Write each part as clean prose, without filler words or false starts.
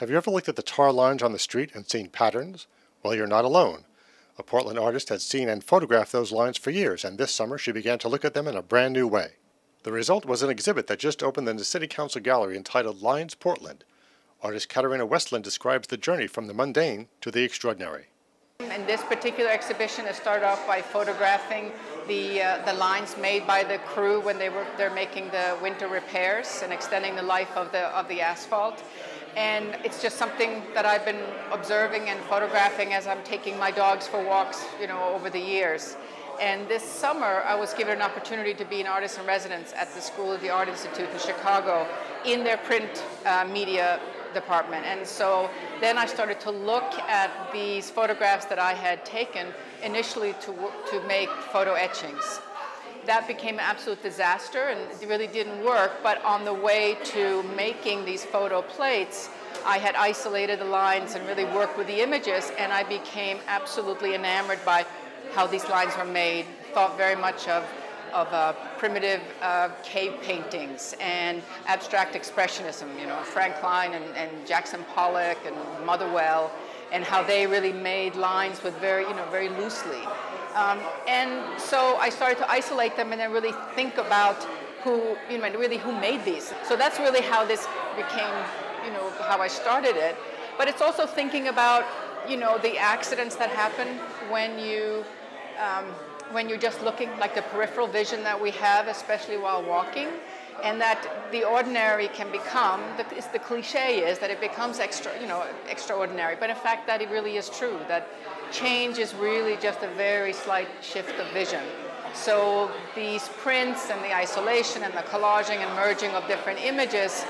Have you ever looked at the tar lines on the street and seen patterns? Well, you're not alone. A Portland artist had seen and photographed those lines for years, and this summer she began to look at them in a brand new way. The result was an exhibit that just opened in the City Council Gallery entitled Lines Portland. Artist Katarina Westland describes the journey from the mundane to the extraordinary. And this particular exhibition has started off by photographing the lines made by the crew when they're making the winter repairs and extending the life of the asphalt. And it's just something that I've been observing and photographing as I'm taking my dogs for walks, over the years. And this summer, I was given an opportunity to be an artist in residence at the School of the Art Institute in Chicago in their print media department. And so then I started to look at these photographs that I had taken initially to make photo etchings. That became an absolute disaster and it really didn't work, but on the way to making these photo plates, I had isolated the lines and really worked with the images, and I became absolutely enamored by how these lines were made. Thought very much of primitive cave paintings and abstract expressionism, Frank Klein and Jackson Pollock and Motherwell, and how they really made lines with very loosely. And so I started to isolate them and then really think about who made these. So that's really how this became, how I started it. But it's also thinking about, the accidents that happen when you're just looking, like the peripheral vision that we have, especially while walking, and that the ordinary can become, the cliche is that it becomes extraordinary, but in fact that it really is true, that change is really just a very slight shift of vision. So these prints and the isolation and the collaging and merging of different images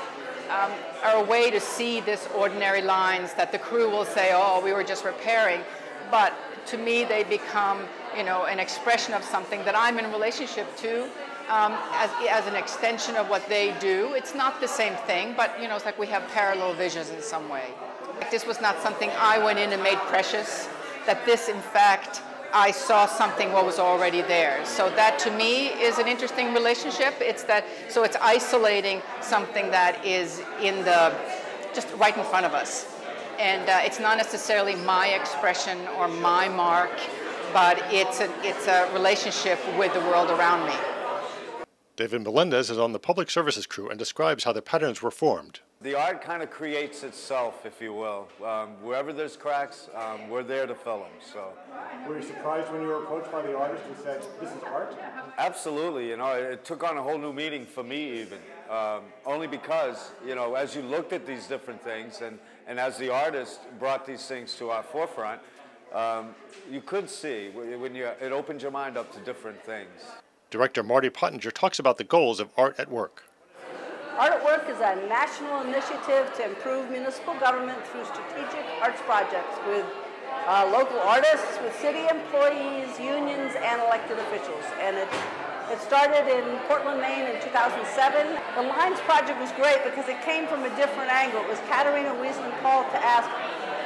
are a way to see this ordinary lines that the crew will say, oh, we were just repairing, but to me they become an expression of something that I'm in relationship to as an extension of what they do. It's not the same thing, but it's like we have parallel visions in some way. This was not something I went in and made precious, that this in fact I saw something what was already there. So that to me is an interesting relationship. It's isolating something that is just right in front of us. And it's not necessarily my expression or my mark, but it's a relationship with the world around me. David Melendez is on the public services crew and describes how the patterns were formed. The art kind of creates itself, if you will. Wherever there's cracks, we're there to fill them. So. Were you surprised when you were approached by the artist and said, this is art? Absolutely. It took on a whole new meaning for me even. Only because, as you looked at these different things and as the artist brought these things to our forefront, you could see, it opened your mind up to different things. Director Marty Pottinger talks about the goals of Art at Work. Art at Work is a national initiative to improve municipal government through strategic arts projects with local artists, with city employees, unions, and elected officials. And it started in Portland, Maine in 2007. The Lines project was great because it came from a different angle. It was Katarina Westland called to ask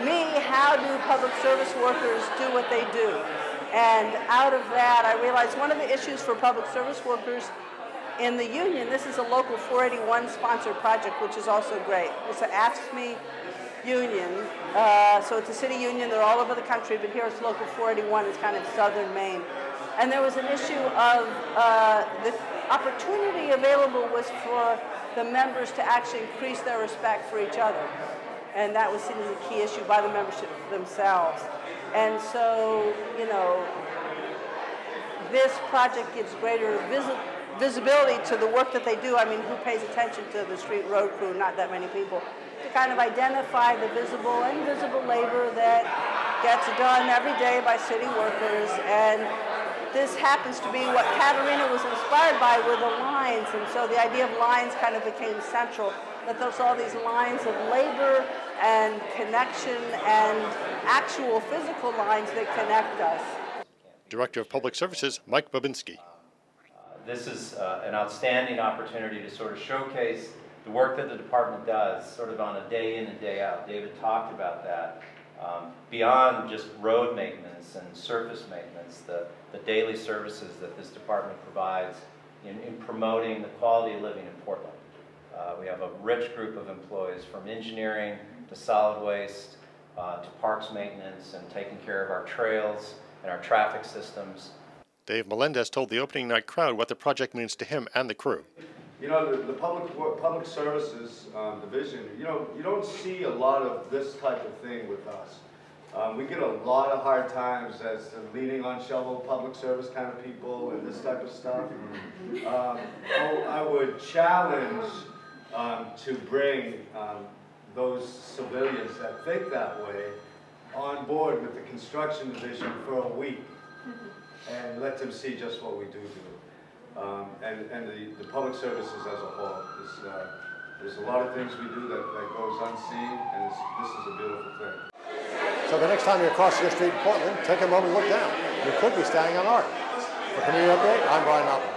me, how do public service workers do what they do? And out of that, I realized one of the issues for public service workers in the union, this is a local 481 sponsored project, which is also great. It's an Ask Me union. So it's a city union. They're all over the country, but here it's local 481. It's kind of southern Maine. And there was an issue of the opportunity available was for the members to actually increase their respect for each other. And that was seen as a key issue by the membership themselves. And so, this project gives greater visibility to the work that they do. I mean, who pays attention to the street road crew? Not that many people. To kind of identify the visible and invisible labor that gets done every day by city workers. And this happens to be what Katarina was inspired by with the lines. And so the idea of lines kind of became central. That there's all these lines of labor and connection and actual physical lines that connect us. Director of Public Services, Mike Babinski. This is an outstanding opportunity to sort of showcase the work that the department does, sort of on a day in and day out. David talked about that. Beyond just road maintenance and surface maintenance, the daily services that this department provides in promoting the quality of living in Portland. We have a rich group of employees, from engineering to solid waste to parks maintenance and taking care of our trails and our traffic systems. Dave Melendez told the opening night crowd what the project means to him and the crew. You know, the public services division, you don't see a lot of this type of thing with us. We get a lot of hard times as leading on shovel public service kind of people and this type of stuff. I would challenge to bring those civilians that think that way on board with the construction division for a week and let them see just what we do. And the public services as a whole. There's a lot of things we do that goes unseen, and this is a beautiful thing. So the next time you're crossing the street in Portland, take a moment and look down. You could be standing on art. For Community Update, I'm Brian Malcolm.